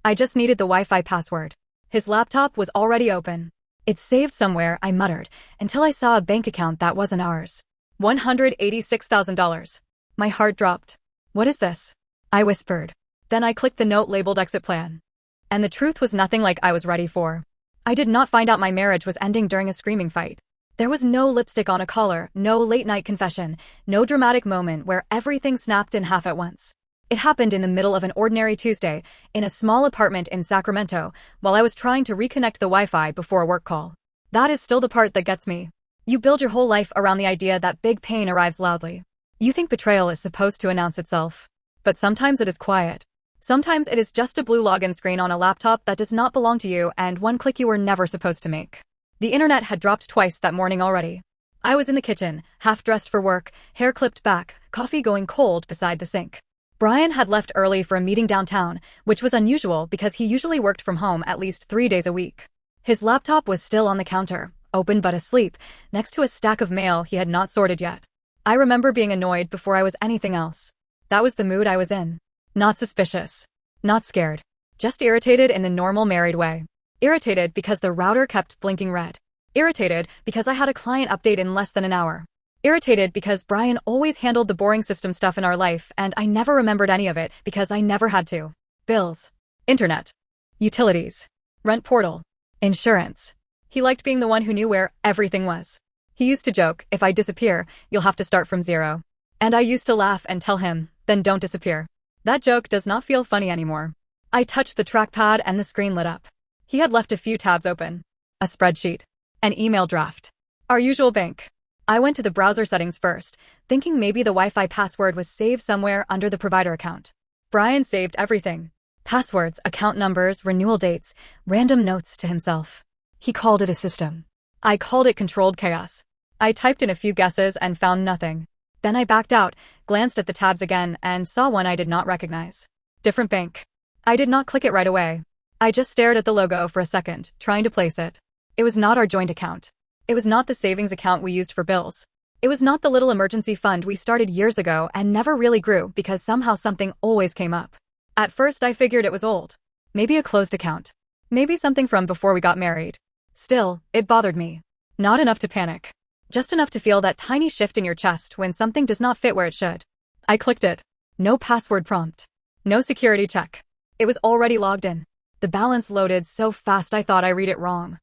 I just needed the Wi-Fi password. His laptop was already open. It's saved somewhere, I muttered, until I saw a bank account that wasn't ours. $186,000. My heart dropped. What is this? I whispered. Then I clicked the note labeled exit plan. And the truth was nothing like I was ready for. I did not find out my marriage was ending during a screaming fight. There was no lipstick on a collar, no late-night confession, no dramatic moment where everything snapped in half at once. It happened in the middle of an ordinary Tuesday, in a small apartment in Sacramento, while I was trying to reconnect the Wi-Fi before a work call. That is still the part that gets me. You build your whole life around the idea that big pain arrives loudly. You think betrayal is supposed to announce itself. But sometimes it is quiet. Sometimes it is just a blue login screen on a laptop that does not belong to you and one click you were never supposed to make. The internet had dropped twice that morning already. I was in the kitchen, half-dressed for work, hair clipped back, coffee going cold beside the sink. Brian had left early for a meeting downtown, which was unusual because he usually worked from home at least 3 days a week. His laptop was still on the counter, open but asleep, next to a stack of mail he had not sorted yet. I remember being annoyed before I was anything else. That was the mood I was in. Not suspicious. Not scared. Just irritated in the normal married way. Irritated because the router kept blinking red. Irritated because I had a client update in less than an hour. Irritated because Brian always handled the boring system stuff in our life and I never remembered any of it because I never had to. Bills. Internet. Utilities. Rent portal. Insurance. He liked being the one who knew where everything was. He used to joke, if I disappear, you'll have to start from zero. And I used to laugh and tell him, then don't disappear. That joke does not feel funny anymore. I touched the trackpad and the screen lit up. He had left a few tabs open. A spreadsheet. An email draft. Our usual bank. I went to the browser settings first, thinking maybe the Wi-Fi password was saved somewhere under the provider account. Brian saved everything. Passwords, account numbers, renewal dates, random notes to himself. He called it a system. I called it controlled chaos. I typed in a few guesses and found nothing. Then I backed out, glanced at the tabs again, and saw one I did not recognize. Different bank. I did not click it right away. I just stared at the logo for a second, trying to place it. It was not our joint account. It was not the savings account we used for bills. It was not the little emergency fund we started years ago and never really grew because somehow something always came up. At first I figured it was old. Maybe a closed account. Maybe something from before we got married. Still, it bothered me. Not enough to panic. Just enough to feel that tiny shift in your chest when something does not fit where it should. I clicked it. No password prompt. No security check. It was already logged in. The balance loaded so fast I thought I read it wrong.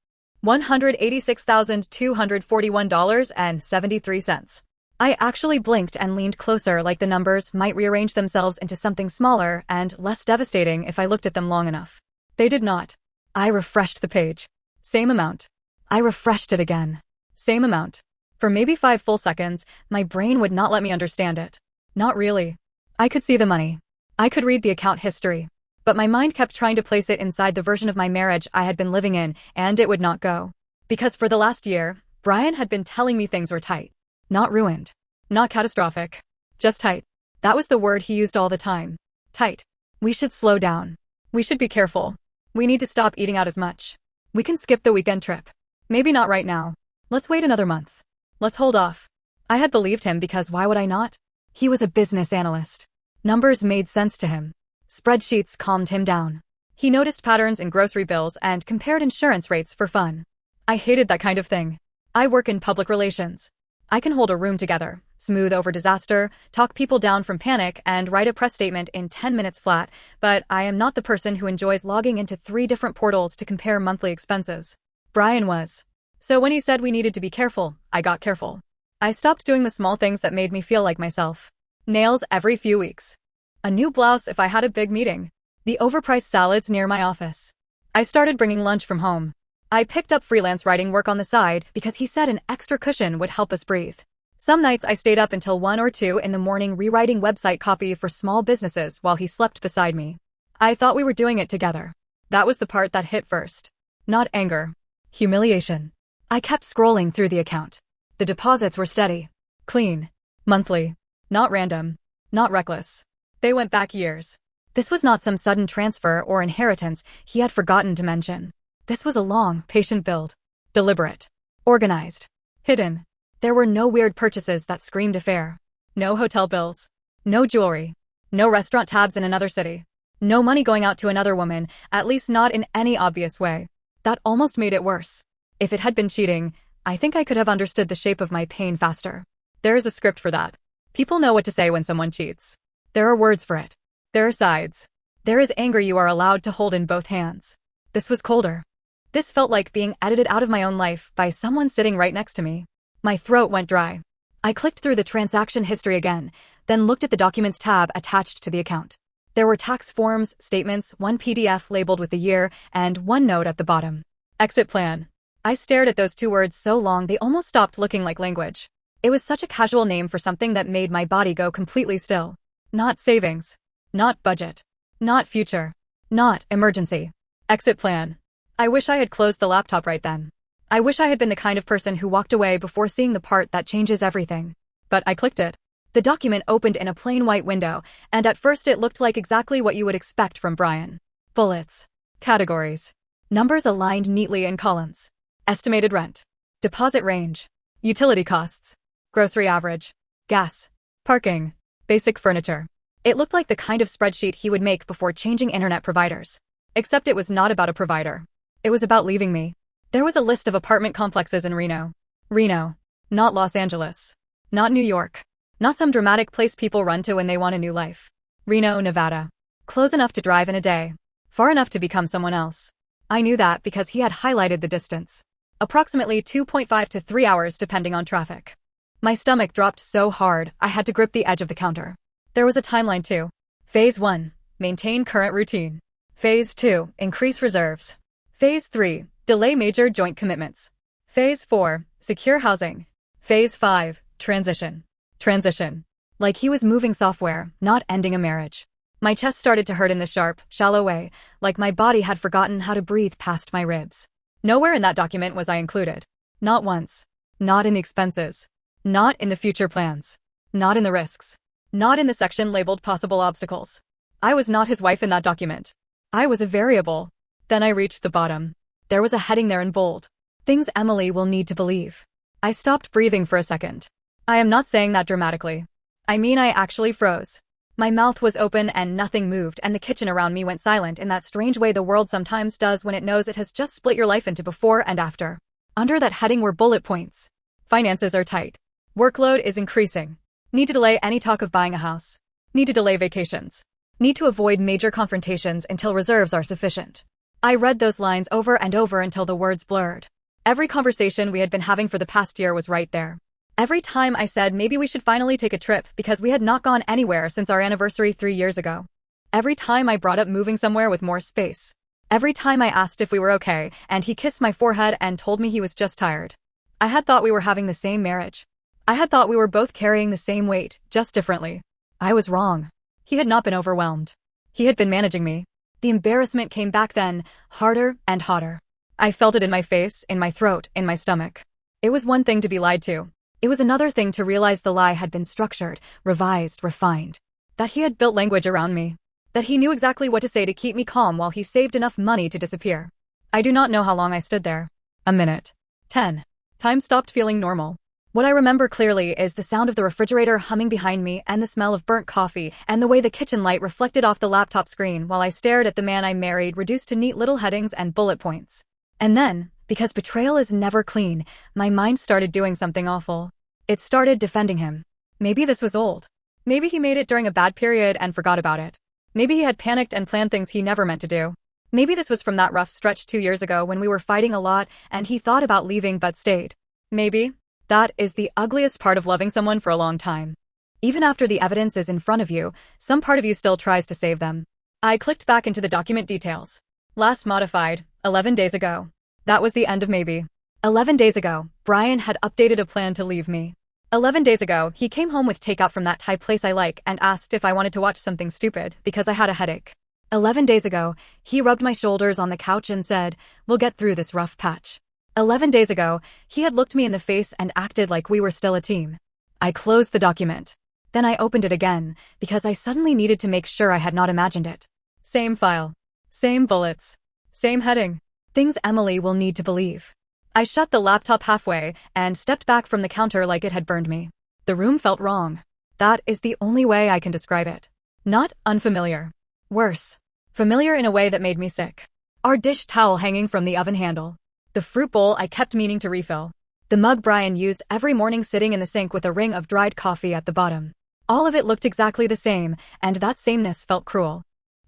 $186,241.73. I actually blinked and leaned closer like the numbers might rearrange themselves into something smaller and less devastating if I looked at them long enough. They did not. I refreshed the page. Same amount. I refreshed it again. Same amount. For maybe 5 full seconds, my brain would not let me understand it. Not really. I could see the money. I could read the account history. But my mind kept trying to place it inside the version of my marriage I had been living in, and it would not go. Because for the last year, Brian had been telling me things were tight. Not ruined. Not catastrophic. Just tight. That was the word he used all the time. Tight. We should slow down. We should be careful. We need to stop eating out as much. We can skip the weekend trip. Maybe not right now. Let's wait another month. Let's hold off. I had believed him because why would I not? He was a business analyst. Numbers made sense to him. Spreadsheets calmed him down. He noticed patterns in grocery bills and compared insurance rates for fun. I hated that kind of thing. I work in public relations. I can hold a room together, smooth over disaster, talk people down from panic, and write a press statement in 10 minutes flat, but I am not the person who enjoys logging into 3 different portals to compare monthly expenses. Brian was. So when he said we needed to be careful, I got careful. I stopped doing the small things that made me feel like myself. Nails every few weeks. A new blouse if I had a big meeting. The overpriced salads near my office. I started bringing lunch from home. I picked up freelance writing work on the side because he said an extra cushion would help us breathe. Some nights I stayed up until 1 or 2 in the morning rewriting website copy for small businesses while he slept beside me. I thought we were doing it together. That was the part that hit first. Not anger. Humiliation. I kept scrolling through the account. The deposits were steady. Clean. Monthly. Not random. Not reckless. They went back years. This was not some sudden transfer or inheritance he had forgotten to mention. This was a long, patient build. Deliberate. Organized. Hidden. There were no weird purchases that screamed affair. No hotel bills. No jewelry. No restaurant tabs in another city. No money going out to another woman, at least not in any obvious way. That almost made it worse. If it had been cheating, I think I could have understood the shape of my pain faster. There is a script for that. People know what to say when someone cheats. There are words for it. There are sides. There is anger you are allowed to hold in both hands. This was colder. This felt like being edited out of my own life by someone sitting right next to me. My throat went dry. I clicked through the transaction history again, then looked at the documents tab attached to the account. There were tax forms, statements, one PDF labeled with the year, and one note at the bottom. Exit plan. I stared at those two words so long they almost stopped looking like language. It was such a casual name for something that made my body go completely still. Not savings. Not budget. Not future. Not emergency. Exit plan. I wish I had closed the laptop right then. I wish I had been the kind of person who walked away before seeing the part that changes everything. But I clicked it. The document opened in a plain white window, and at first it looked like exactly what you would expect from Brian. Bullets. Categories. Numbers aligned neatly in columns. Estimated rent. Deposit range. Utility costs. Grocery average. Gas. Parking. Basic furniture. It looked like the kind of spreadsheet he would make before changing internet providers. Except it was not about a provider. It was about leaving me. There was a list of apartment complexes in Reno. Reno. Not Los Angeles. Not New York. Not some dramatic place people run to when they want a new life. Reno, Nevada. Close enough to drive in a day. Far enough to become someone else. I knew that because he had highlighted the distance. Approximately 2.5 to 3 hours depending on traffic. My stomach dropped so hard, I had to grip the edge of the counter. There was a timeline too. Phase 1. Maintain current routine. Phase 2. Increase reserves. Phase 3. Delay major joint commitments. Phase 4. Secure housing. Phase 5. Transition. Transition. Like he was moving software, not ending a marriage. My chest started to hurt in the sharp, shallow way, like my body had forgotten how to breathe past my ribs. Nowhere in that document was I included. Not once. Not in the expenses. Not in the future plans. Not in the risks. Not in the section labeled possible obstacles. I was not his wife in that document. I was a variable. Then I reached the bottom. There was a heading there in bold. Things Emily will need to believe. I stopped breathing for a second. I am not saying that dramatically. I mean I actually froze. My mouth was open and nothing moved, and the kitchen around me went silent in that strange way the world sometimes does when it knows it has just split your life into before and after. Under that heading were bullet points. Finances are tight. Workload is increasing. Need to delay any talk of buying a house. Need to delay vacations. Need to avoid major confrontations until reserves are sufficient. I read those lines over and over until the words blurred. Every conversation we had been having for the past year was right there. Every time I said maybe we should finally take a trip because we had not gone anywhere since our anniversary 3 years ago. Every time I brought up moving somewhere with more space. Every time I asked if we were okay, and he kissed my forehead and told me he was just tired. I had thought we were having the same marriage. I had thought we were both carrying the same weight, just differently. I was wrong. He had not been overwhelmed. He had been managing me. The embarrassment came back then, harder and hotter. I felt it in my face, in my throat, in my stomach. It was one thing to be lied to. It was another thing to realize the lie had been structured, revised, refined. That he had built language around me. That he knew exactly what to say to keep me calm while he saved enough money to disappear. I do not know how long I stood there. A minute. 10. Time stopped feeling normal. What I remember clearly is the sound of the refrigerator humming behind me and the smell of burnt coffee and the way the kitchen light reflected off the laptop screen while I stared at the man I married reduced to neat little headings and bullet points. And then, because betrayal is never clean, my mind started doing something awful. It started defending him. Maybe this was old. Maybe he made it during a bad period and forgot about it. Maybe he had panicked and planned things he never meant to do. Maybe this was from that rough stretch 2 years ago when we were fighting a lot and he thought about leaving but stayed. Maybe. That is the ugliest part of loving someone for a long time. Even after the evidence is in front of you, some part of you still tries to save them. I clicked back into the document details. Last modified, 11 days ago. That was the end of maybe. 11 days ago, Brian had updated a plan to leave me. 11 days ago, he came home with takeout from that Thai place I like and asked if I wanted to watch something stupid because I had a headache. 11 days ago, he rubbed my shoulders on the couch and said, "We'll get through this rough patch." 11 days ago, he had looked me in the face and acted like we were still a team. I closed the document. Then I opened it again, because I suddenly needed to make sure I had not imagined it. Same file. Same bullets. Same heading. Things Emily will need to believe. I shut the laptop halfway and stepped back from the counter like it had burned me. The room felt wrong. That is the only way I can describe it. Not unfamiliar. Worse. Familiar in a way that made me sick. Our dish towel hanging from the oven handle. The fruit bowl I kept meaning to refill. The mug Brian used every morning sitting in the sink with a ring of dried coffee at the bottom. All of it looked exactly the same, and that sameness felt cruel.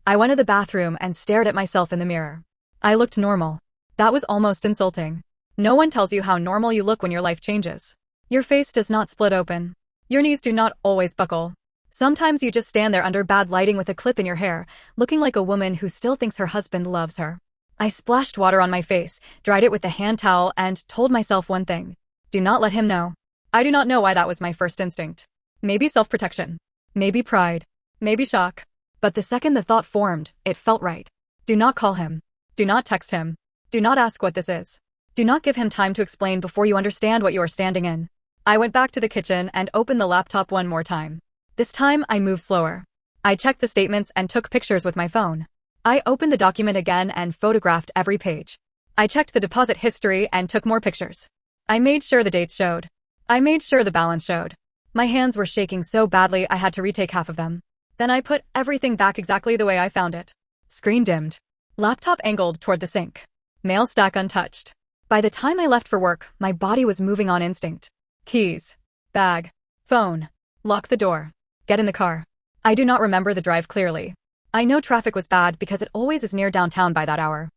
I went to the bathroom and stared at myself in the mirror. I looked normal. That was almost insulting. No one tells you how normal you look when your life changes. Your face does not split open. Your knees do not always buckle. Sometimes you just stand there under bad lighting with a clip in your hair, looking like a woman who still thinks her husband loves her. I splashed water on my face, dried it with the hand towel, and told myself one thing. Do not let him know. I do not know why that was my first instinct. Maybe self-protection. Maybe pride. Maybe shock. But the second the thought formed, it felt right. Do not call him. Do not text him. Do not ask what this is. Do not give him time to explain before you understand what you are standing in. I went back to the kitchen and opened the laptop one more time. This time, I moved slower. I checked the statements and took pictures with my phone. I opened the document again and photographed every page. I checked the deposit history and took more pictures. I made sure the dates showed. I made sure the balance showed. My hands were shaking so badly I had to retake half of them. Then I put everything back exactly the way I found it. Screen dimmed. Laptop angled toward the sink. Mail stack untouched. By the time I left for work, my body was moving on instinct. Keys. Bag. Phone. Lock the door. Get in the car. I do not remember the drive clearly. I know traffic was bad because it always is near downtown by that hour.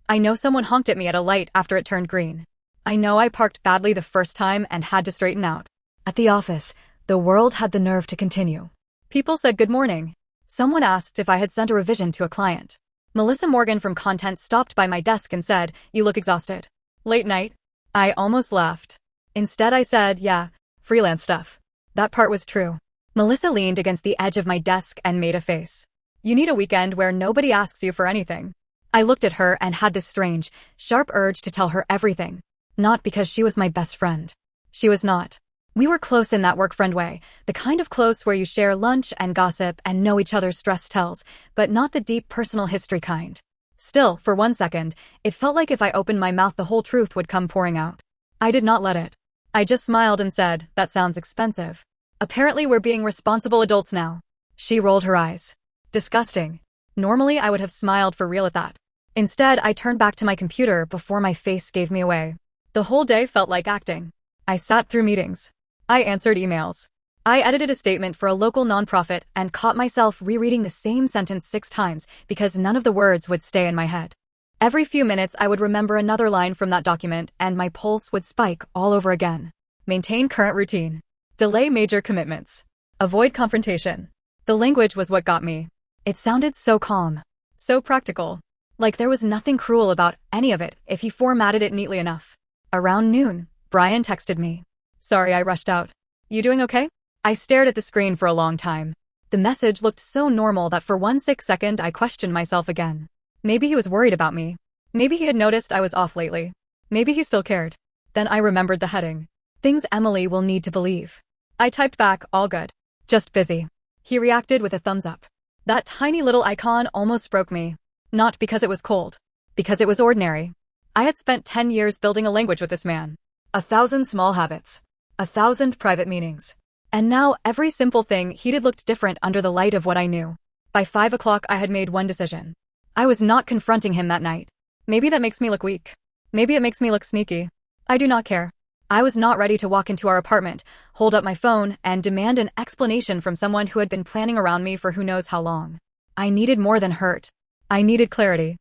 I know someone honked at me at a light after it turned green. I know I parked badly the first time and had to straighten out. At the office, the world had the nerve to continue. People said good morning. Someone asked if I had sent a revision to a client. Melissa Morgan from Content stopped by my desk and said, "You look exhausted. Late night?" I almost laughed. Instead I said, "Yeah, freelance stuff." That part was true. Melissa leaned against the edge of my desk and made a face. "You need a weekend where nobody asks you for anything." I looked at her and had this strange, sharp urge to tell her everything. Not because she was my best friend. She was not. We were close in that work friend way, the kind of close where you share lunch and gossip and know each other's stress tells, but not the deep personal history kind. Still, for 1 second, it felt like if I opened my mouth the whole truth would come pouring out. I did not let it. I just smiled and said, "That sounds expensive. Apparently we're being responsible adults now." She rolled her eyes. Disgusting. Normally I would have smiled for real at that. Instead, I turned back to my computer before my face gave me away. The whole day felt like acting. I sat through meetings. I answered emails. I edited a statement for a local nonprofit and caught myself rereading the same sentence 6 times because none of the words would stay in my head. Every few minutes I would remember another line from that document and my pulse would spike all over again. Maintain current routine. Delay major commitments. Avoid confrontation. The language was what got me. It sounded so calm. So practical. Like there was nothing cruel about any of it if you formatted it neatly enough. Around noon, Brian texted me. "Sorry, I rushed out. You doing okay?" I stared at the screen for a long time. The message looked so normal that for 1 second I questioned myself again. Maybe he was worried about me. Maybe he had noticed I was off lately. Maybe he still cared. Then I remembered the heading. Things Emily will need to believe. I typed back, "All good. Just busy." He reacted with a thumbs up. That tiny little icon almost broke me. Not because it was cold. Because it was ordinary. I had spent 10 years building a language with this man. 1,000 small habits. 1,000 private meanings. And now every simple thing he did looked different under the light of what I knew. By 5 o'clock I had made one decision. I was not confronting him that night. Maybe that makes me look weak. Maybe it makes me look sneaky. I do not care. I was not ready to walk into our apartment, hold up my phone, and demand an explanation from someone who had been planning around me for who knows how long. I needed more than hurt. I needed clarity.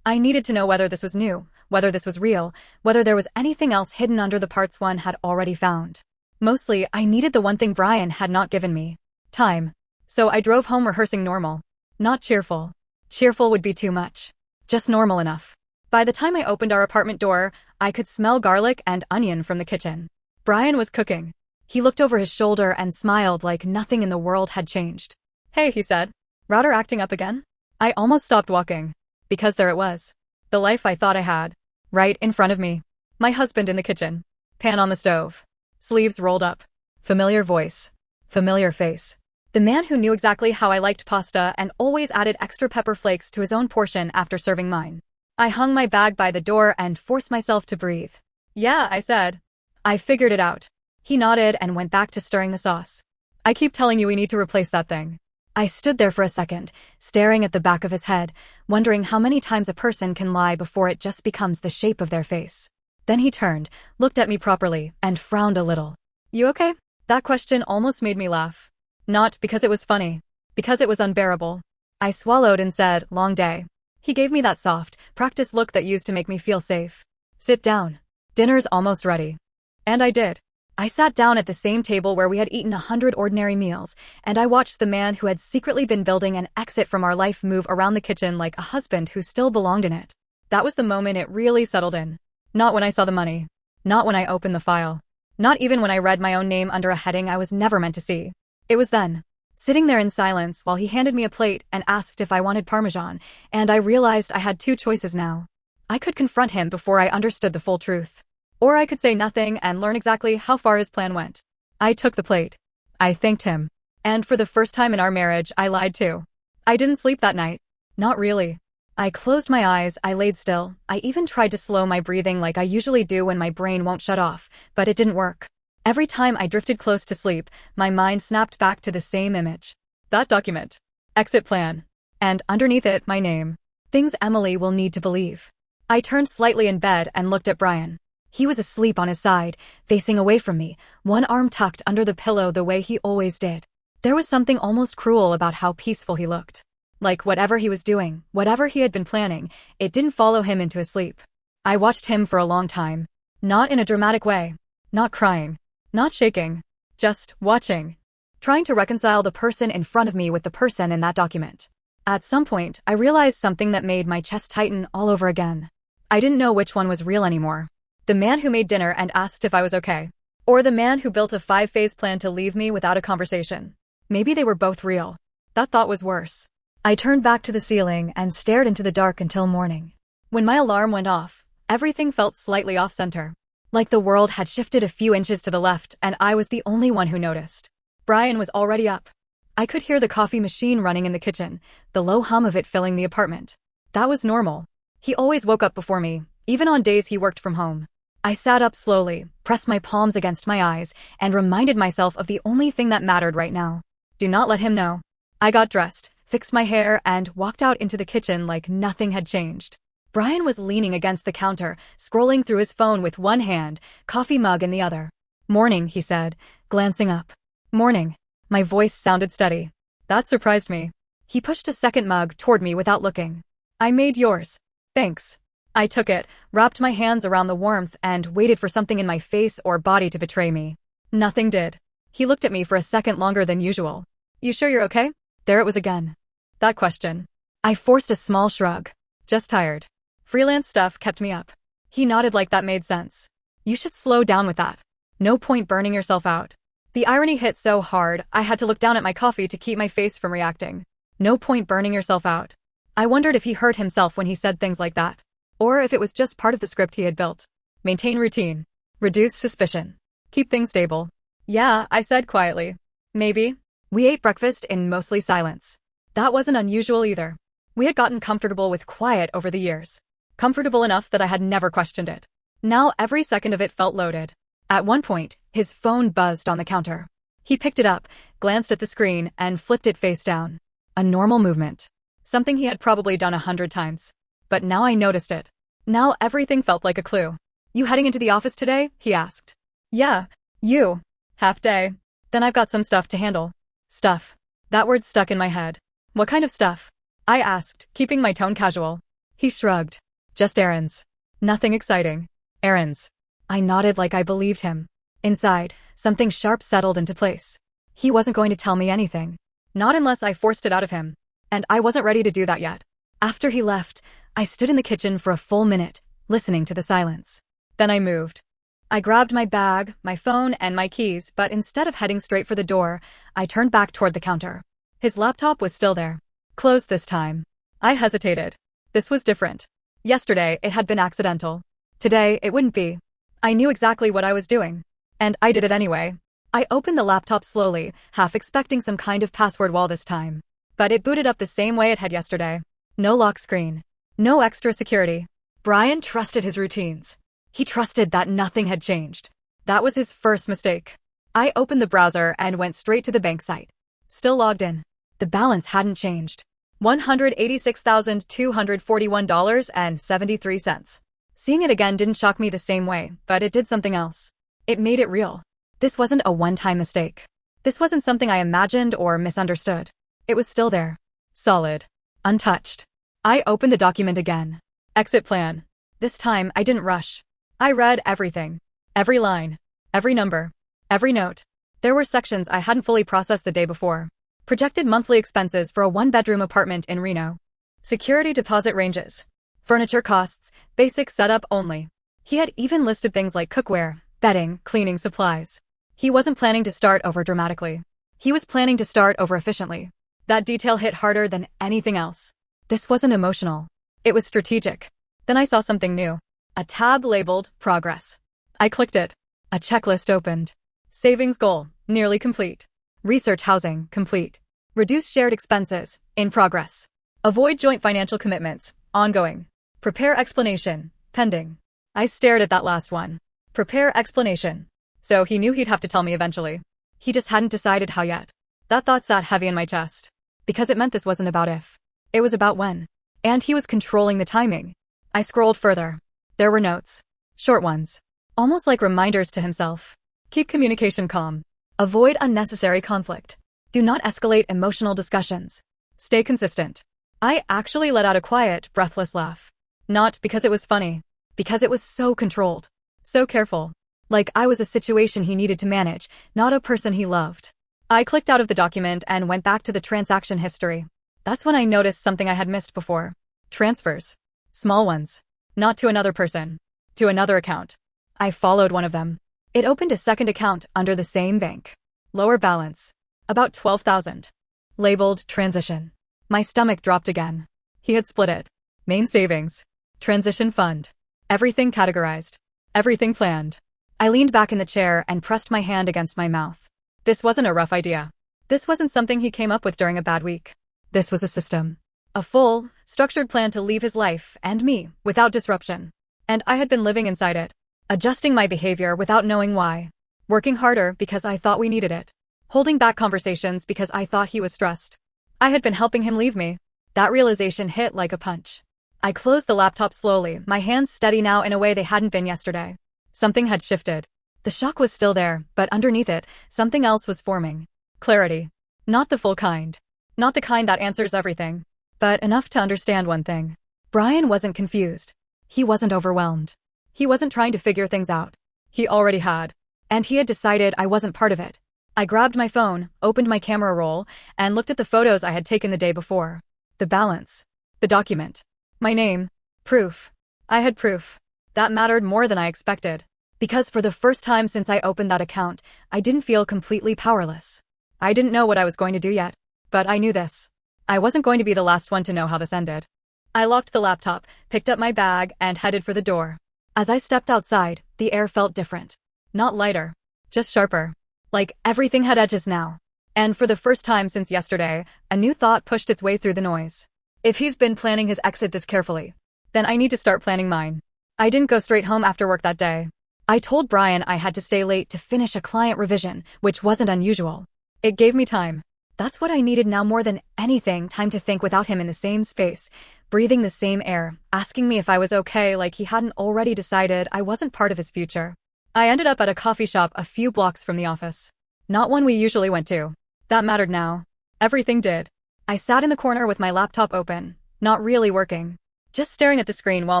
I needed to know whether this was new, whether this was real, whether there was anything else hidden under the parts one had already found. Mostly, I needed the one thing Brian had not given me. Time. So I drove home rehearsing normal. Not cheerful. Cheerful would be too much. Just normal enough. By the time I opened our apartment door, I could smell garlic and onion from the kitchen. Brian was cooking. He looked over his shoulder and smiled like nothing in the world had changed. "Hey," he said. "Router acting up again?" I almost stopped walking. Because there it was. The life I thought I had. Right in front of me. My husband in the kitchen. Pan on the stove. Sleeves rolled up. Familiar voice. Familiar face. The man who knew exactly how I liked pasta and always added extra pepper flakes to his own portion after serving mine. I hung my bag by the door and forced myself to breathe. "Yeah," I said. "I figured it out." He nodded and went back to stirring the sauce. "I keep telling you we need to replace that thing." I stood there for a second, staring at the back of his head, wondering how many times a person can lie before it just becomes the shape of their face. Then he turned, looked at me properly, and frowned a little. "You okay?" That question almost made me laugh. Not because it was funny, because it was unbearable. I swallowed and said, "Long day." He gave me that soft, practiced look that used to make me feel safe. "Sit down. Dinner's almost ready." And I did. I sat down at the same table where we had eaten 100 ordinary meals, and I watched the man who had secretly been building an exit from our life move around the kitchen like a husband who still belonged in it. That was the moment it really settled in. Not when I saw the money. Not when I opened the file. Not even when I read my own name under a heading I was never meant to see. It was then. Sitting there in silence while he handed me a plate and asked if I wanted Parmesan, and I realized I had two choices now. I could confront him before I understood the full truth. Or I could say nothing and learn exactly how far his plan went. I took the plate. I thanked him. And for the first time in our marriage, I lied too. I didn't sleep that night. Not really. I closed my eyes, I laid still. I even tried to slow my breathing like I usually do when my brain won't shut off, but it didn't work. Every time I drifted close to sleep, my mind snapped back to the same image. That document. Exit plan. And underneath it, my name. Things Emily will need to believe. I turned slightly in bed and looked at Brian. He was asleep on his side, facing away from me, one arm tucked under the pillow the way he always did. There was something almost cruel about how peaceful he looked. Like whatever he was doing, whatever he had been planning, it didn't follow him into his sleep. I watched him for a long time. Not in a dramatic way. Not crying. Not shaking. Just watching. Trying to reconcile the person in front of me with the person in that document. At some point, I realized something that made my chest tighten all over again. I didn't know which one was real anymore. The man who made dinner and asked if I was okay. Or the man who built a 5-phase plan to leave me without a conversation. Maybe they were both real. That thought was worse. I turned back to the ceiling and stared into the dark until morning. When my alarm went off, everything felt slightly off-center. Like the world had shifted a few inches to the left and I was the only one who noticed. Brian was already up. I could hear the coffee machine running in the kitchen, the low hum of it filling the apartment. That was normal. He always woke up before me, even on days he worked from home. I sat up slowly, pressed my palms against my eyes, and reminded myself of the only thing that mattered right now. Do not let him know. I got dressed, fixed my hair, and walked out into the kitchen like nothing had changed. Brian was leaning against the counter, scrolling through his phone with one hand, coffee mug in the other. "Morning," he said, glancing up. "Morning." My voice sounded steady. That surprised me. He pushed a second mug toward me without looking. "I made yours." "Thanks." I took it, wrapped my hands around the warmth, and waited for something in my face or body to betray me. Nothing did. He looked at me for a second longer than usual. "You sure you're okay?" There it was again. That question. I forced a small shrug. "Just tired. Freelance stuff kept me up." He nodded like that made sense. "You should slow down with that. No point burning yourself out." The irony hit so hard, I had to look down at my coffee to keep my face from reacting. No point burning yourself out. I wondered if he hurt himself when he said things like that. Or if it was just part of the script he had built. Maintain routine. Reduce suspicion. Keep things stable. "Yeah," I said quietly. "Maybe." We ate breakfast in mostly silence. That wasn't unusual either. We had gotten comfortable with quiet over the years. Comfortable enough that I had never questioned it. Now every second of it felt loaded. At one point, his phone buzzed on the counter. He picked it up, glanced at the screen, and flipped it face down. A normal movement. Something he had probably done 100 times. But now I noticed it. Now everything felt like a clue. "You heading into the office today?" he asked. "Yeah. You." "Half day." "Then I've got some stuff to handle." Stuff. That word stuck in my head. "What kind of stuff?" I asked, keeping my tone casual. He shrugged. "Just errands. Nothing exciting." "Errands." I nodded like I believed him. Inside, something sharp settled into place. He wasn't going to tell me anything. Not unless I forced it out of him. And I wasn't ready to do that yet. After he left, I stood in the kitchen for a full minute, listening to the silence. Then I moved. I grabbed my bag, my phone, and my keys, but instead of heading straight for the door, I turned back toward the counter. His laptop was still there. Closed this time. I hesitated. This was different. Yesterday, it had been accidental. Today, it wouldn't be. I knew exactly what I was doing. And I did it anyway. I opened the laptop slowly, half expecting some kind of password wall this time. But it booted up the same way it had yesterday. No lock screen. No extra security. Brian trusted his routines. He trusted that nothing had changed. That was his first mistake. I opened the browser and went straight to the bank site. Still logged in. The balance hadn't changed. $186,241.73. Seeing it again didn't shock me the same way, but it did something else. It made it real. This wasn't a one-time mistake. This wasn't something I imagined or misunderstood. It was still there. Solid. Untouched. I opened the document again. Exit plan. This time, I didn't rush. I read everything. Every line. Every number. Every note. There were sections I hadn't fully processed the day before. Projected monthly expenses for a one-bedroom apartment in Reno. Security deposit ranges. Furniture costs, basic setup only. He had even listed things like cookware, bedding, cleaning supplies. He wasn't planning to start over dramatically. He was planning to start over efficiently. That detail hit harder than anything else. This wasn't emotional. It was strategic. Then I saw something new. A tab labeled Progress. I clicked it. A checklist opened. Savings goal, nearly complete. Research housing, complete. Reduce shared expenses, in progress. Avoid joint financial commitments, ongoing. Prepare explanation, pending. I stared at that last one. Prepare explanation. So he knew he'd have to tell me eventually. He just hadn't decided how yet. That thought sat heavy in my chest. Because it meant this wasn't about if. It was about when. And he was controlling the timing. I scrolled further. There were notes. Short ones. Almost like reminders to himself. Keep communication calm. Avoid unnecessary conflict. Do not escalate emotional discussions. Stay consistent. I actually let out a quiet, breathless laugh. Not because it was funny. Because it was so controlled. So careful. Like I was a situation he needed to manage, not a person he loved. I clicked out of the document and went back to the transaction history. That's when I noticed something I had missed before. Transfers. Small ones. Not to another person. To another account. I followed one of them. It opened a second account under the same bank. Lower balance. About $12,000. Labeled transition. My stomach dropped again. He had split it. Main savings. Transition fund. Everything categorized. Everything planned. I leaned back in the chair and pressed my hand against my mouth. This wasn't a rough idea. This wasn't something he came up with during a bad week. This was a system. A full, structured plan to leave his life and me without disruption. And I had been living inside it. Adjusting my behavior without knowing why. Working harder because I thought we needed it. Holding back conversations because I thought he was stressed. I had been helping him leave me. That realization hit like a punch. I closed the laptop slowly, my hands steady now in a way they hadn't been yesterday. Something had shifted. The shock was still there, but underneath it, something else was forming. Clarity. Not the full kind. Not the kind that answers everything. But enough to understand one thing. Brian wasn't confused. He wasn't overwhelmed. He wasn't trying to figure things out. He already had. And he had decided I wasn't part of it. I grabbed my phone, opened my camera roll, and looked at the photos I had taken the day before. The balance. The document. My name. Proof. I had proof. That mattered more than I expected. Because for the first time since I opened that account, I didn't feel completely powerless. I didn't know what I was going to do yet. But I knew this. I wasn't going to be the last one to know how this ended. I locked the laptop, picked up my bag, and headed for the door. As I stepped outside, the air felt different. Not lighter. Just sharper. Like everything had edges now. And for the first time since yesterday, a new thought pushed its way through the noise. If he's been planning his exit this carefully, then I need to start planning mine. I didn't go straight home after work that day. I told Brian I had to stay late to finish a client revision, which wasn't unusual. It gave me time. That's what I needed now more than anything, time to think without him in the same space, breathing the same air, asking me if I was okay like he hadn't already decided I wasn't part of his future. I ended up at a coffee shop a few blocks from the office. Not one we usually went to. That mattered now. Everything did. I sat in the corner with my laptop open, not really working. Just staring at the screen while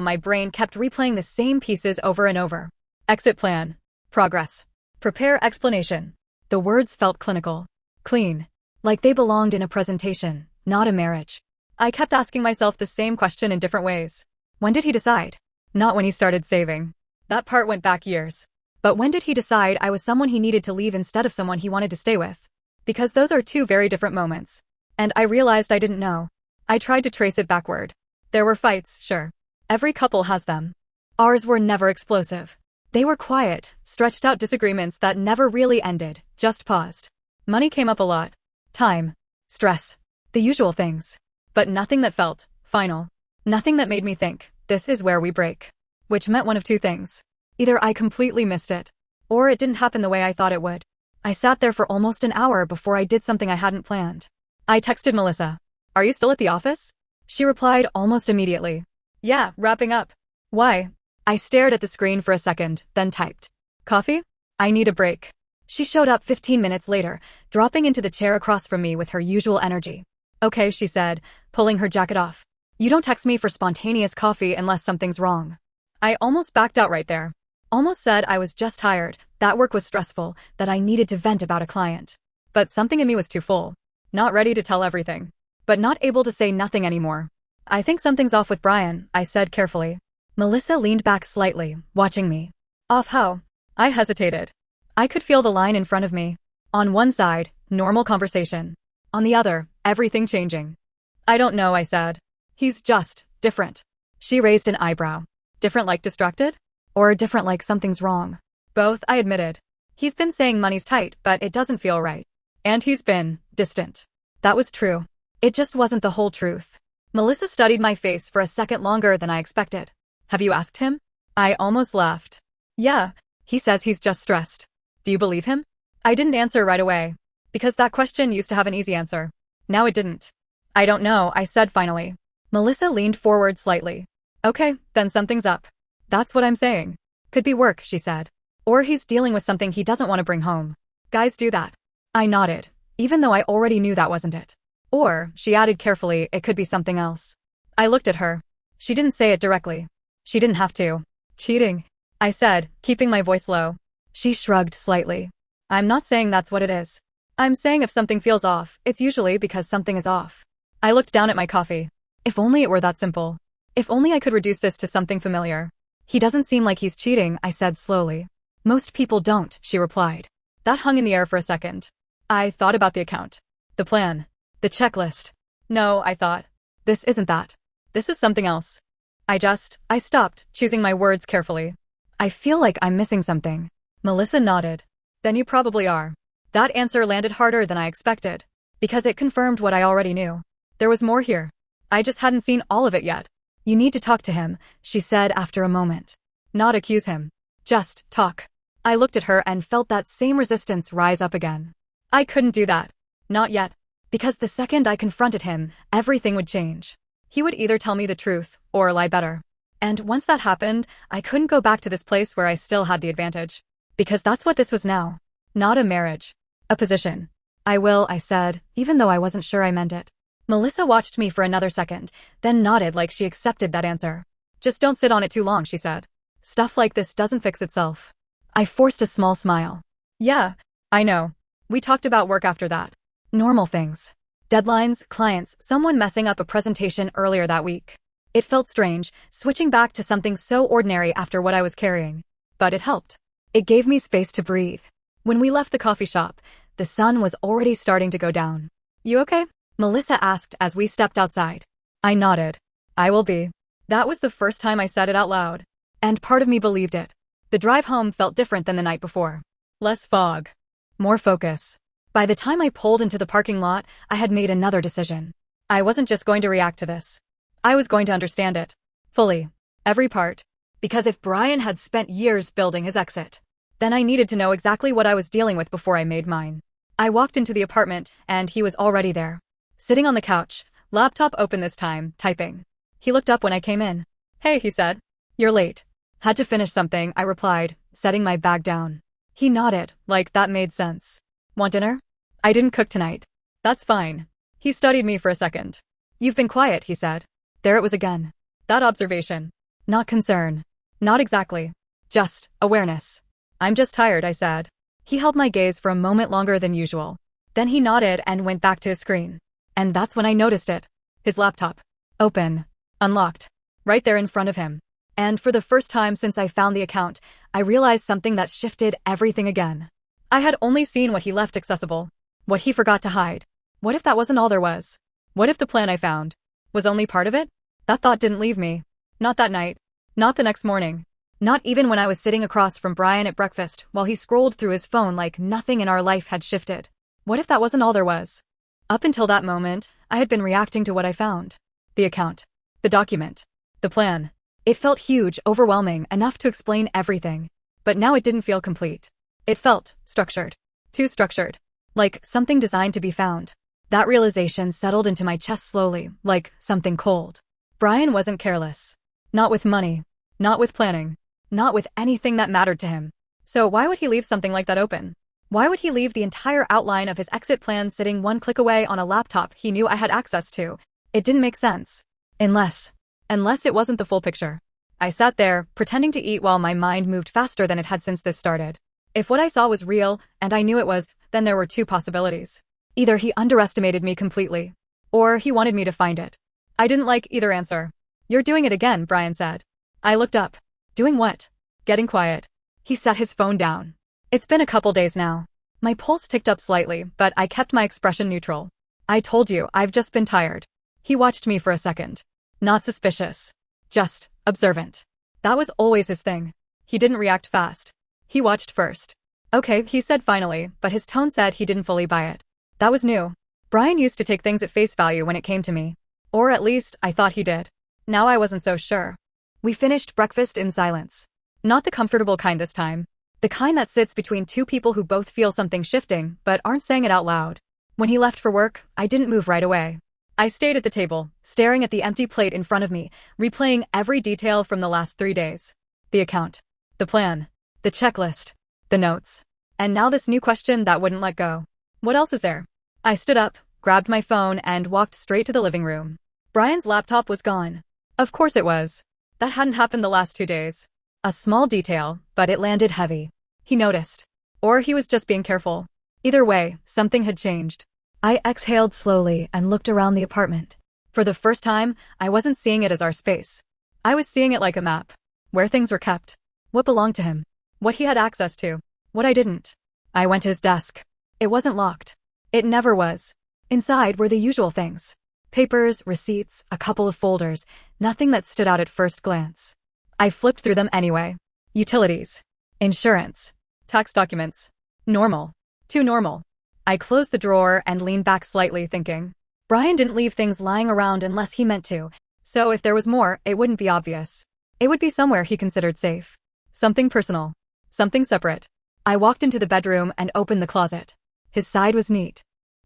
my brain kept replaying the same pieces over and over. Exit plan. Progress. Prepare explanation. The words felt clinical. Clean. Like they belonged in a presentation, not a marriage. I kept asking myself the same question in different ways. When did he decide? Not when he started saving. That part went back years. But when did he decide I was someone he needed to leave instead of someone he wanted to stay with? Because those are two very different moments. And I realized I didn't know. I tried to trace it backward. There were fights, sure. Every couple has them. Ours were never explosive. They were quiet, stretched out disagreements that never really ended, just paused. Money came up a lot. Time. Stress. The usual things. But nothing that felt final. Nothing that made me think, this is where we break. Which meant one of two things. Either I completely missed it, or it didn't happen the way I thought it would. I sat there for almost an hour before I did something I hadn't planned. I texted Melissa. Are you still at the office? She replied almost immediately. Yeah, wrapping up. Why? I stared at the screen for a second, then typed. Coffee? I need a break. She showed up 15 minutes later, dropping into the chair across from me with her usual energy. Okay, she said, pulling her jacket off. You don't text me for spontaneous coffee unless something's wrong. I almost backed out right there. Almost said I was just tired, that work was stressful, that I needed to vent about a client. But something in me was too full. Not ready to tell everything. But not able to say nothing anymore. I think something's off with Brian, I said carefully. Melissa leaned back slightly, watching me. Off how? I hesitated. I could feel the line in front of me. On one side, normal conversation. On the other, everything changing. I don't know, I said. He's just different. She raised an eyebrow. Different like distracted? Or different like something's wrong? Both, I admitted. He's been saying money's tight, but it doesn't feel right. And he's been distant. That was true. It just wasn't the whole truth. Melissa studied my face for a second longer than I expected. Have you asked him? I almost laughed. Yeah, he says he's just stressed. Do you believe him? I didn't answer right away. Because that question used to have an easy answer. Now it didn't. I don't know, I said finally. Melissa leaned forward slightly. Okay, then something's up. That's what I'm saying. Could be work, she said. Or he's dealing with something he doesn't want to bring home. Guys do that. I nodded, even though I already knew that wasn't it. Or, she added carefully, it could be something else. I looked at her. She didn't say it directly. She didn't have to. Cheating, I said, keeping my voice low. She shrugged slightly. I'm not saying that's what it is. I'm saying if something feels off, it's usually because something is off. I looked down at my coffee. If only it were that simple. If only I could reduce this to something familiar. He doesn't seem like he's cheating, I said slowly. Most people don't, she replied. That hung in the air for a second. I thought about the account. The plan. The checklist. No, I thought. This isn't that. This is something else. I stopped, choosing my words carefully. I feel like I'm missing something. Melissa nodded. Then you probably are. That answer landed harder than I expected. Because it confirmed what I already knew. There was more here. I just hadn't seen all of it yet. You need to talk to him, she said after a moment. Not accuse him. Just talk. I looked at her and felt that same resistance rise up again. I couldn't do that. Not yet. Because the second I confronted him, everything would change. He would either tell me the truth, or lie better. And once that happened, I couldn't go back to this place where I still had the advantage. Because that's what this was now. Not a marriage. A position. I will, I said, even though I wasn't sure I meant it. Melissa watched me for another second, then nodded like she accepted that answer. Just don't sit on it too long, she said. Stuff like this doesn't fix itself. I forced a small smile. Yeah, I know. We talked about work after that. Normal things. Deadlines, clients, someone messing up a presentation earlier that week. It felt strange, switching back to something so ordinary after what I was carrying. But it helped. It gave me space to breathe. When we left the coffee shop, the sun was already starting to go down. You okay? Melissa asked as we stepped outside. I nodded. I will be. That was the first time I said it out loud. And part of me believed it. The drive home felt different than the night before. Less fog. More focus. By the time I pulled into the parking lot, I had made another decision. I wasn't just going to react to this. I was going to understand it. Fully. Every part. Because if Brian had spent years building his exit, then I needed to know exactly what I was dealing with before I made mine. I walked into the apartment, and he was already there. Sitting on the couch, laptop open this time, typing. He looked up when I came in. Hey, he said. You're late. Had to finish something, I replied, setting my bag down. He nodded, like that made sense. Want dinner? I didn't cook tonight. That's fine. He studied me for a second. You've been quiet, he said. There it was again. That observation. Not concern. Not exactly. Just awareness. I'm just tired, I said. He held my gaze for a moment longer than usual. Then he nodded and went back to his screen. And that's when I noticed it. His laptop. Open. Unlocked. Right there in front of him. And for the first time since I found the account, I realized something that shifted everything again. I had only seen what he left accessible. What he forgot to hide. What if that wasn't all there was? What if the plan I found was only part of it? That thought didn't leave me. Not that night. Not the next morning. Not even when I was sitting across from Brian at breakfast while he scrolled through his phone like nothing in our life had shifted. What if that wasn't all there was? Up until that moment, I had been reacting to what I found. The account. The document. The plan. It felt huge, overwhelming, enough to explain everything. But now it didn't feel complete. It felt structured. Too structured. Like something designed to be found. That realization settled into my chest slowly, like something cold. Brian wasn't careless. Not with money. Not with planning. Not with anything that mattered to him. So why would he leave something like that open? Why would he leave the entire outline of his exit plan sitting one click away on a laptop he knew I had access to? It didn't make sense. Unless it wasn't the full picture. I sat there, pretending to eat while my mind moved faster than it had since this started. If what I saw was real, and I knew it was, then there were two possibilities. Either he underestimated me completely, or he wanted me to find it. I didn't like either answer. "You're doing it again," Brian said. I looked up. Doing what? Getting quiet. He set his phone down. It's been a couple days now. My pulse ticked up slightly, but I kept my expression neutral. "I told you, I've just been tired." He watched me for a second. Not suspicious. Just observant. That was always his thing. He didn't react fast. He watched first. "Okay," he said finally, but his tone said he didn't fully buy it. That was new. Brian used to take things at face value when it came to me. Or at least, I thought he did. Now I wasn't so sure. We finished breakfast in silence. Not the comfortable kind this time. The kind that sits between two people who both feel something shifting, but aren't saying it out loud. When he left for work, I didn't move right away. I stayed at the table, staring at the empty plate in front of me, replaying every detail from the last 3 days. The account. The plan. The checklist. The notes. And now this new question that wouldn't let go. What else is there? I stood up, grabbed my phone, and walked straight to the living room. Brian's laptop was gone. Of course it was. That hadn't happened the last 2 days. A small detail, but it landed heavy. He noticed. Or he was just being careful. Either way, something had changed. I exhaled slowly and looked around the apartment. For the first time, I wasn't seeing it as our space. I was seeing it like a map. Where things were kept. What belonged to him. What he had access to. What I didn't. I went to his desk. It wasn't locked. It never was. Inside were the usual things. Papers, receipts, a couple of folders, nothing that stood out at first glance. I flipped through them anyway. Utilities. Insurance. Tax documents. Normal. Too normal. I closed the drawer and leaned back slightly, thinking. Brian didn't leave things lying around unless he meant to, so if there was more, it wouldn't be obvious. It would be somewhere he considered safe. Something personal. Something separate. I walked into the bedroom and opened the closet. His side was neat.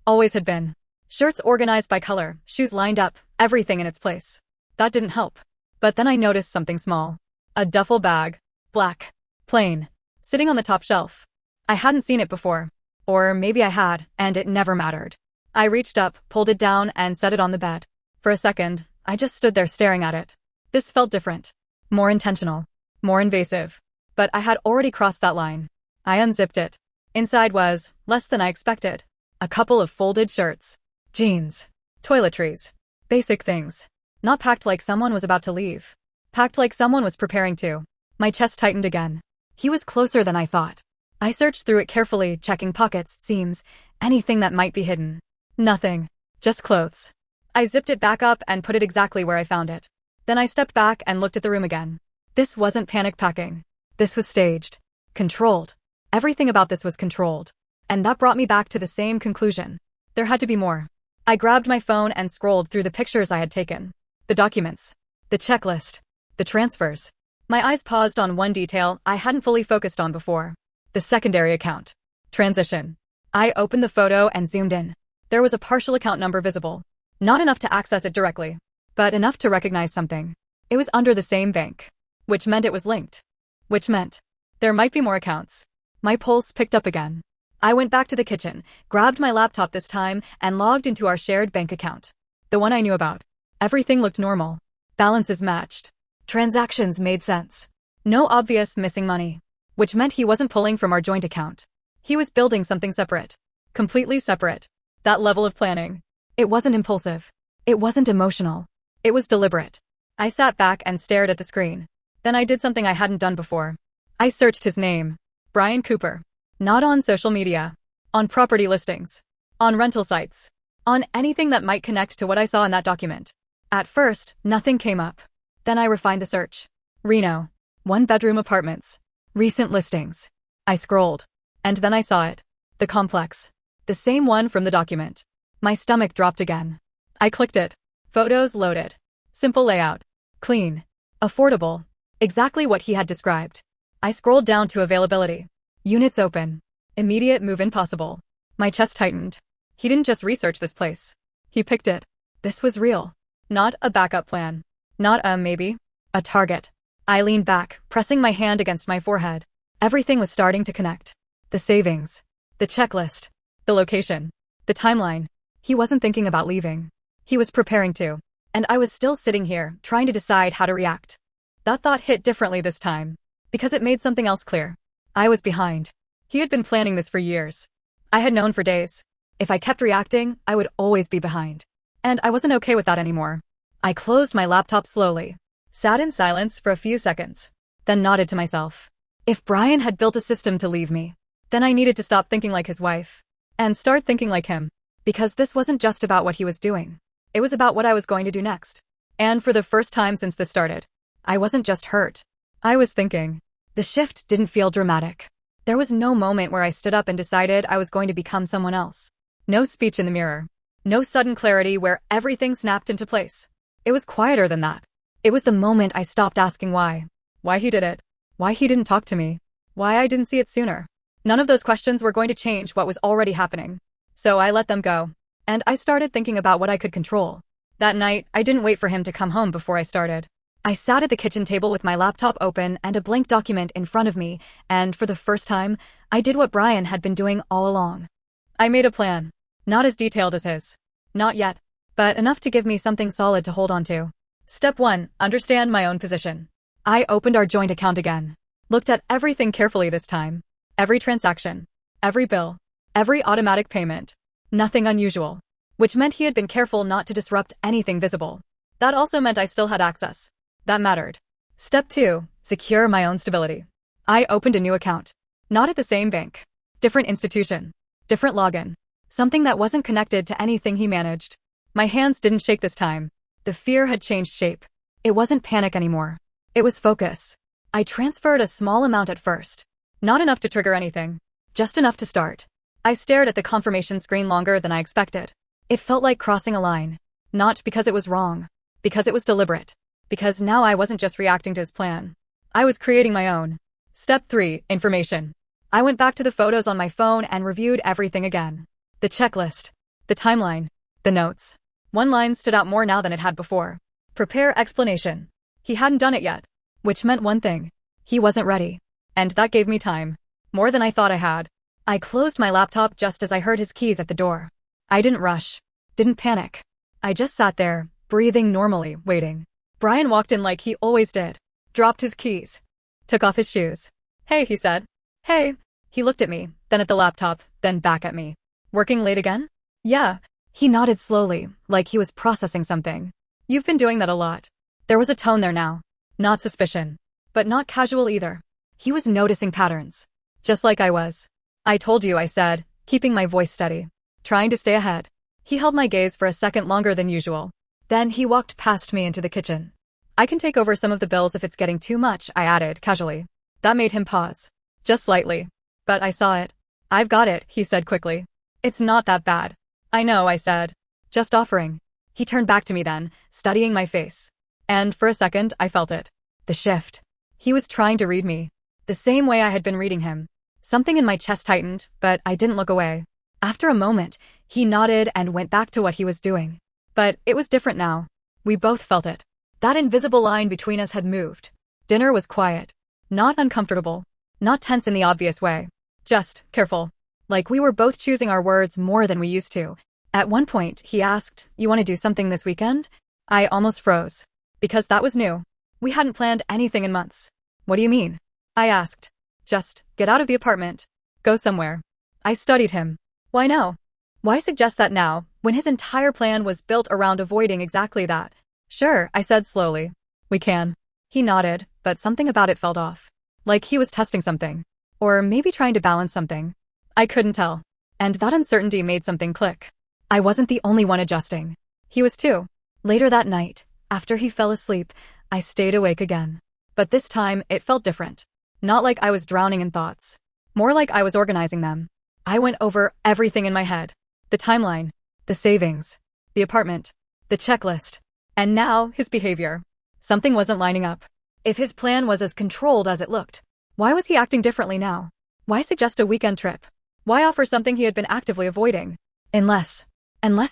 Always had been. Shirts organized by color, shoes lined up, everything in its place. That didn't help. But then I noticed something small. A duffel bag. Black. Plain. Sitting on the top shelf. I hadn't seen it before. Or maybe I had, and it never mattered. I reached up, pulled it down, and set it on the bed. For a second, I just stood there staring at it. This felt different. More intentional. More invasive. But I had already crossed that line. I unzipped it. Inside was, less than I expected. A couple of folded shirts. Jeans. Toiletries. Basic things. Not packed like someone was about to leave. Packed like someone was preparing to. My chest tightened again. He was closer than I thought. I searched through it carefully, checking pockets, seams, anything that might be hidden. Nothing. Just clothes. I zipped it back up and put it exactly where I found it. Then I stepped back and looked at the room again. This wasn't panic packing. This was staged. Controlled. Everything about this was controlled. And that brought me back to the same conclusion. There had to be more. I grabbed my phone and scrolled through the pictures I had taken. The documents. The checklist. The transfers. My eyes paused on one detail I hadn't fully focused on before. The secondary account. Transition. I opened the photo and zoomed in. There was a partial account number visible. Not enough to access it directly, but enough to recognize something. It was under the same bank. Which meant it was linked. Which meant there might be more accounts. My pulse picked up again. I went back to the kitchen, grabbed my laptop this time, and logged into our shared bank account. The one I knew about. Everything looked normal. Balances matched. Transactions made sense. No obvious missing money. Which meant he wasn't pulling from our joint account. He was building something separate. Completely separate. That level of planning. It wasn't impulsive. It wasn't emotional. It was deliberate. I sat back and stared at the screen. Then I did something I hadn't done before. I searched his name. Brian Cooper. Not on social media. On property listings. On rental sites. On anything that might connect to what I saw in that document. At first, nothing came up. Then I refined the search. Reno. 1-bedroom apartments. Recent listings. I scrolled. And then I saw it. The complex. The same one from the document. My stomach dropped again. I clicked it. Photos loaded. Simple layout. Clean. Affordable. Exactly what he had described. I scrolled down to availability. Units open. Immediate move-in possible. My chest tightened. He didn't just research this place. He picked it. This was real. Not a backup plan. Not a maybe. A target. I leaned back, pressing my hand against my forehead. Everything was starting to connect. The savings. The checklist. The location. The timeline. He wasn't thinking about leaving. He was preparing to. And I was still sitting here, trying to decide how to react. That thought hit differently this time. Because it made something else clear. I was behind. He had been planning this for years. I had known for days. If I kept reacting, I would always be behind. And I wasn't okay with that anymore. I closed my laptop slowly, sat in silence for a few seconds, then nodded to myself. If Brian had built a system to leave me, then I needed to stop thinking like his wife and start thinking like him. Because this wasn't just about what he was doing. It was about what I was going to do next. And for the first time since this started, I wasn't just hurt. I was thinking. The shift didn't feel dramatic. There was no moment where I stood up and decided I was going to become someone else. No speech in the mirror. No sudden clarity where everything snapped into place. It was quieter than that. It was the moment I stopped asking why. Why he did it. Why he didn't talk to me. Why I didn't see it sooner. None of those questions were going to change what was already happening. So I let them go. And I started thinking about what I could control. That night, I didn't wait for him to come home before I started. I sat at the kitchen table with my laptop open and a blank document in front of me, and for the first time, I did what Brian had been doing all along. I made a plan. Not as detailed as his. Not yet. But enough to give me something solid to hold on to. Step 1. Understand my own position. I opened our joint account again. Looked at everything carefully this time. Every transaction. Every bill. Every automatic payment. Nothing unusual. Which meant he had been careful not to disrupt anything visible. That also meant I still had access. That mattered. Step 2. Secure my own stability. I opened a new account. Not at the same bank. Different institution. Different login. Something that wasn't connected to anything he managed. My hands didn't shake this time. The fear had changed shape. It wasn't panic anymore. It was focus. I transferred a small amount at first. Not enough to trigger anything. Just enough to start. I stared at the confirmation screen longer than I expected. It felt like crossing a line. Not because it was wrong. Because it was deliberate. Because now I wasn't just reacting to his plan. I was creating my own. Step 3. Information. I went back to the photos on my phone and reviewed everything again. The checklist. The timeline. The notes. One line stood out more now than it had before. Prepare explanation. He hadn't done it yet. Which meant one thing. He wasn't ready. And that gave me time. More than I thought I had. I closed my laptop just as I heard his keys at the door. I didn't rush. Didn't panic. I just sat there, breathing normally, waiting. Brian walked in like he always did. Dropped his keys. Took off his shoes. Hey, he said. Hey. He looked at me, then at the laptop, then back at me. Working late again? Yeah. He nodded slowly, like he was processing something. You've been doing that a lot. There was a tone there now. Not suspicion. But not casual either. He was noticing patterns. Just like I was. I told you, I said, keeping my voice steady. Trying to stay ahead. He held my gaze for a second longer than usual. Then he walked past me into the kitchen. I can take over some of the bills if it's getting too much, I added, casually. That made him pause. Just slightly. But I saw it. I've got it, he said quickly. It's not that bad. I know, I said. Just offering. He turned back to me then, studying my face. And for a second, I felt it. The shift. He was trying to read me. The same way I had been reading him. Something in my chest tightened, but I didn't look away. After a moment, he nodded and went back to what he was doing. But it was different now. We both felt it. That invisible line between us had moved. Dinner was quiet. Not uncomfortable. Not tense in the obvious way. Just careful. Like we were both choosing our words more than we used to. At one point, he asked, "You want to do something this weekend?" I almost froze. Because that was new. We hadn't planned anything in months. What do you mean? I asked. Just get out of the apartment. Go somewhere. I studied him. Why no? Why suggest that now, when his entire plan was built around avoiding exactly that? Sure, I said slowly. We can. He nodded, but something about it felt off. Like he was testing something. Or maybe trying to balance something. I couldn't tell. And that uncertainty made something click. I wasn't the only one adjusting. He was too. Later that night, after he fell asleep, I stayed awake again. But this time, it felt different. Not like I was drowning in thoughts. More like I was organizing them. I went over everything in my head. The timeline. The savings. The apartment. The checklist. And now, his behavior. Something wasn't lining up. If his plan was as controlled as it looked, why was he acting differently now? Why suggest a weekend trip? Why offer something he had been actively avoiding? Unless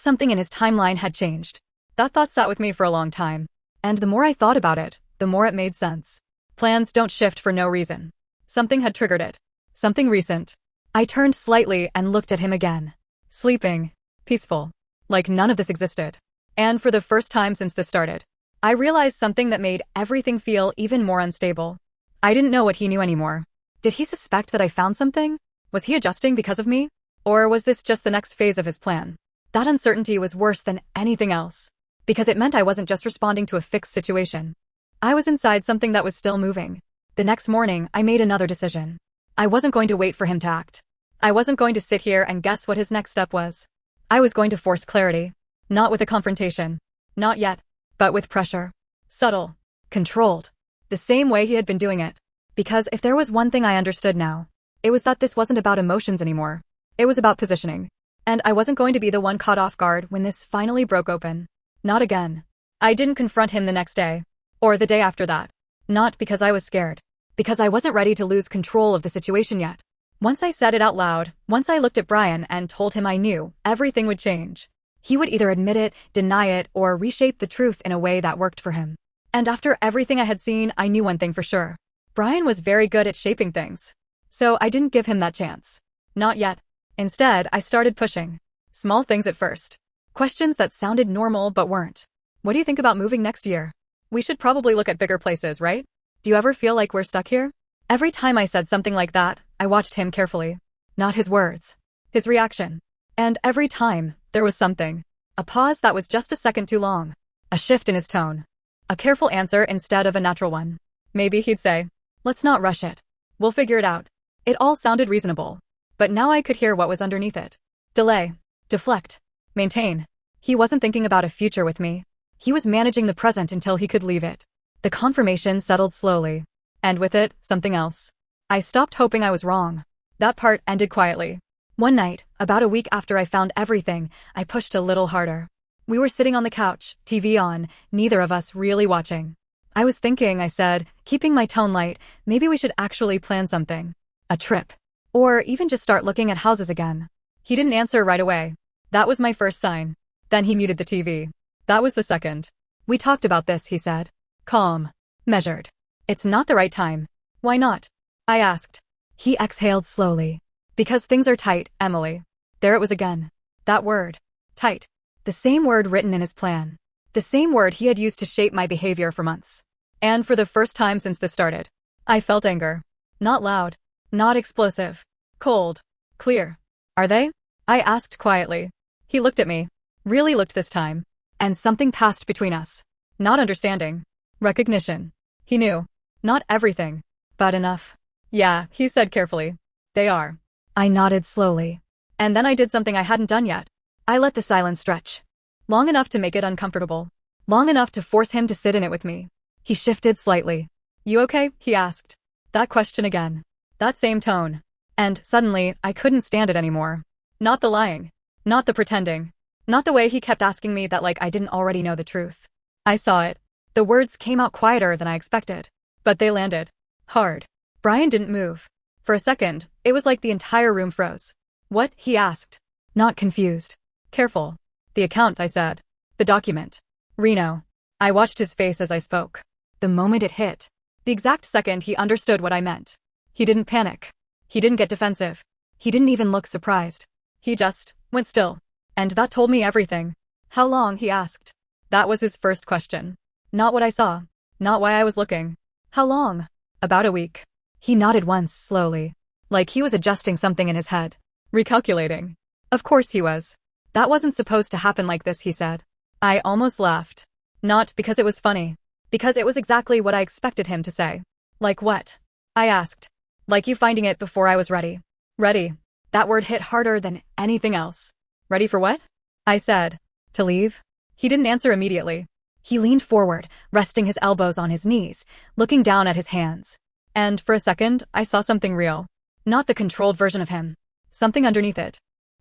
something in his timeline had changed. That thought sat with me for a long time. And the more I thought about it, the more it made sense. Plans don't shift for no reason. Something had triggered it. Something recent. I turned slightly and looked at him again. Sleeping. Peaceful. Like none of this existed. And for the first time since this started, I realized something that made everything feel even more unstable. I didn't know what he knew anymore. Did he suspect that I found something? Was he adjusting because of me? Or was this just the next phase of his plan? That uncertainty was worse than anything else. Because it meant I wasn't just responding to a fixed situation. I was inside something that was still moving. The next morning, I made another decision. I wasn't going to wait for him to act. I wasn't going to sit here and guess what his next step was. I was going to force clarity. Not with a confrontation. Not yet. But with pressure. Subtle. Controlled. The same way he had been doing it. Because if there was one thing I understood now, it was that this wasn't about emotions anymore. It was about positioning. And I wasn't going to be the one caught off guard when this finally broke open. Not again. I didn't confront him the next day. Or the day after that. Not because I was scared. Because I wasn't ready to lose control of the situation yet. Once I said it out loud, once I looked at Brian and told him I knew, everything would change. He would either admit it, deny it, or reshape the truth in a way that worked for him. And after everything I had seen, I knew one thing for sure. Brian was very good at shaping things. So I didn't give him that chance. Not yet. Instead, I started pushing. Small things at first. Questions that sounded normal but weren't. What do you think about moving next year? We should probably look at bigger places, right? Do you ever feel like we're stuck here? Every time I said something like that, I watched him carefully. Not his words. His reaction. And every time, there was something. A pause that was just a second too long. A shift in his tone. A careful answer instead of a natural one. Maybe he'd say, "Let's not rush it. We'll figure it out." It all sounded reasonable. But now I could hear what was underneath it. Delay. Deflect. Maintain. He wasn't thinking about a future with me. He was managing the present until he could leave it. The confirmation settled slowly. And with it, something else. I stopped hoping I was wrong. That part ended quietly. One night, about a week after I found everything, I pushed a little harder. We were sitting on the couch, TV on, neither of us really watching. I was thinking, I said, keeping my tone light, maybe we should actually plan something. A trip. Or even just start looking at houses again. He didn't answer right away. That was my first sign. Then he muted the TV. That was the second. We talked about this, he said. Calm. Measured. It's not the right time. Why not? I asked. He exhaled slowly. Because things are tight, Emily. There it was again. That word. Tight. The same word written in his plan. The same word he had used to shape my behavior for months. And for the first time since this started, I felt anger. Not loud. Not explosive. Cold. Clear. Are they? I asked quietly. He looked at me. Really looked this time. And something passed between us. Not understanding. Recognition. He knew. Not everything. But enough. Yeah, he said carefully. They are. I nodded slowly. And then I did something I hadn't done yet. I let the silence stretch. Long enough to make it uncomfortable. Long enough to force him to sit in it with me. He shifted slightly. You okay? He asked. That question again. That same tone. And suddenly, I couldn't stand it anymore. Not the lying. Not the pretending. Not the way he kept asking me that like I didn't already know the truth. I saw it. The words came out quieter than I expected. But they landed. Hard. Brian didn't move. For a second, it was like the entire room froze. What? He asked. Not confused. Careful. The account, I said. The document. Reno. I watched his face as I spoke. The moment it hit. The exact second he understood what I meant. He didn't panic. He didn't get defensive. He didn't even look surprised. He just went still. And that told me everything. How long? He asked. That was his first question. Not what I saw. Not why I was looking. How long? About a week. He nodded once, slowly. Like he was adjusting something in his head. Recalculating. Of course he was. That wasn't supposed to happen like this, he said. I almost laughed. Not because it was funny. Because it was exactly what I expected him to say. Like what? I asked. Like you finding it before I was ready. Ready. That word hit harder than anything else. Ready for what? I said. To leave? He didn't answer immediately. He leaned forward, resting his elbows on his knees, looking down at his hands. And for a second, I saw something real. Not the controlled version of him. Something underneath it.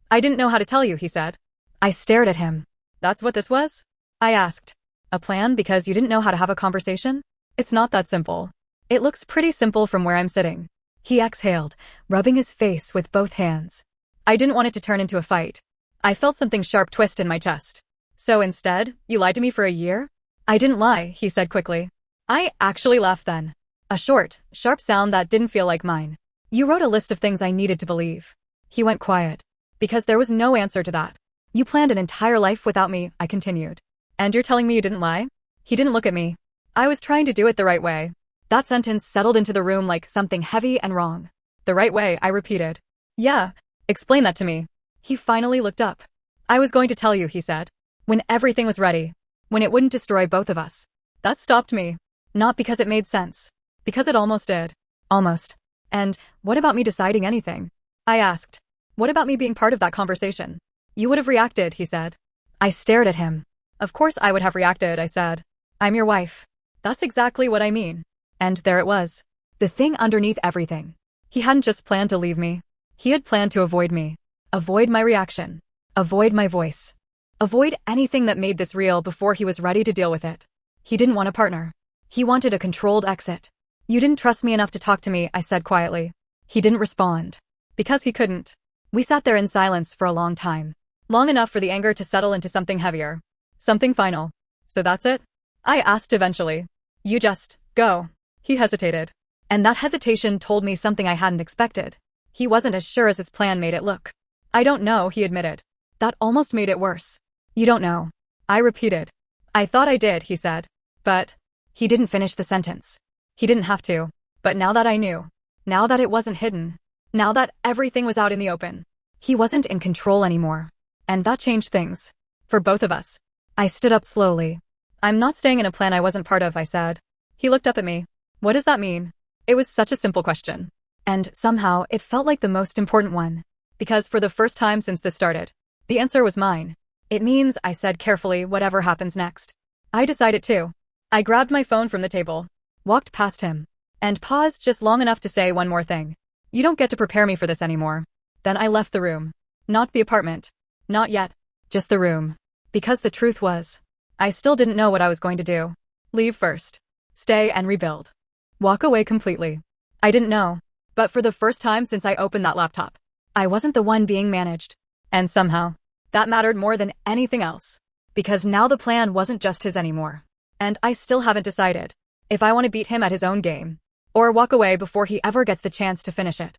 I didn't know how to tell you, he said. I stared at him. That's what this was? I asked. A plan because you didn't know how to have a conversation? It's not that simple. It looks pretty simple from where I'm sitting. He exhaled, rubbing his face with both hands. I didn't want it to turn into a fight. I felt something sharp twist in my chest. So instead, you lied to me for a year? I didn't lie, he said quickly. I actually laughed then. A short, sharp sound that didn't feel like mine. You wrote a list of things I needed to believe. He went quiet. Because there was no answer to that. You planned an entire life without me, I continued. And you're telling me you didn't lie? He didn't look at me. I was trying to do it the right way. That sentence settled into the room like something heavy and wrong. The right way, I repeated. Yeah, explain that to me. He finally looked up. I was going to tell you, he said. When everything was ready. When it wouldn't destroy both of us. That stopped me. Not because it made sense. Because it almost did. Almost. And what about me deciding anything? I asked. What about me being part of that conversation? You would have reacted, he said. I stared at him. Of course I would have reacted, I said. I'm your wife. That's exactly what I mean. And there it was. The thing underneath everything. He hadn't just planned to leave me. He had planned to avoid me. Avoid my reaction. Avoid my voice. Avoid anything that made this real before he was ready to deal with it. He didn't want a partner. He wanted a controlled exit. You didn't trust me enough to talk to me, I said quietly. He didn't respond. Because he couldn't. We sat there in silence for a long time. Long enough for the anger to settle into something heavier. Something final. So that's it? I asked eventually. You just go. He hesitated. And that hesitation told me something I hadn't expected. He wasn't as sure as his plan made it look. I don't know, he admitted. That almost made it worse. You don't know. I repeated. I thought I did, he said. But he didn't finish the sentence. He didn't have to. But now that I knew. Now that it wasn't hidden. Now that everything was out in the open. He wasn't in control anymore. And that changed things. For both of us. I stood up slowly. I'm not staying in a plan I wasn't part of, I said. He looked up at me. What does that mean? It was such a simple question. And somehow, it felt like the most important one. Because for the first time since this started, the answer was mine. It means, I said carefully, whatever happens next. I decide it too. I grabbed my phone from the table, walked past him, and paused just long enough to say one more thing. You don't get to prepare me for this anymore. Then I left the room. Not the apartment. Not yet. Just the room. Because the truth was, I still didn't know what I was going to do. Leave first. Stay and rebuild. Walk away completely. I didn't know. But for the first time since I opened that laptop, I wasn't the one being managed. And somehow, that mattered more than anything else. Because now the plan wasn't just his anymore. And I still haven't decided if I want to beat him at his own game, or walk away before he ever gets the chance to finish it.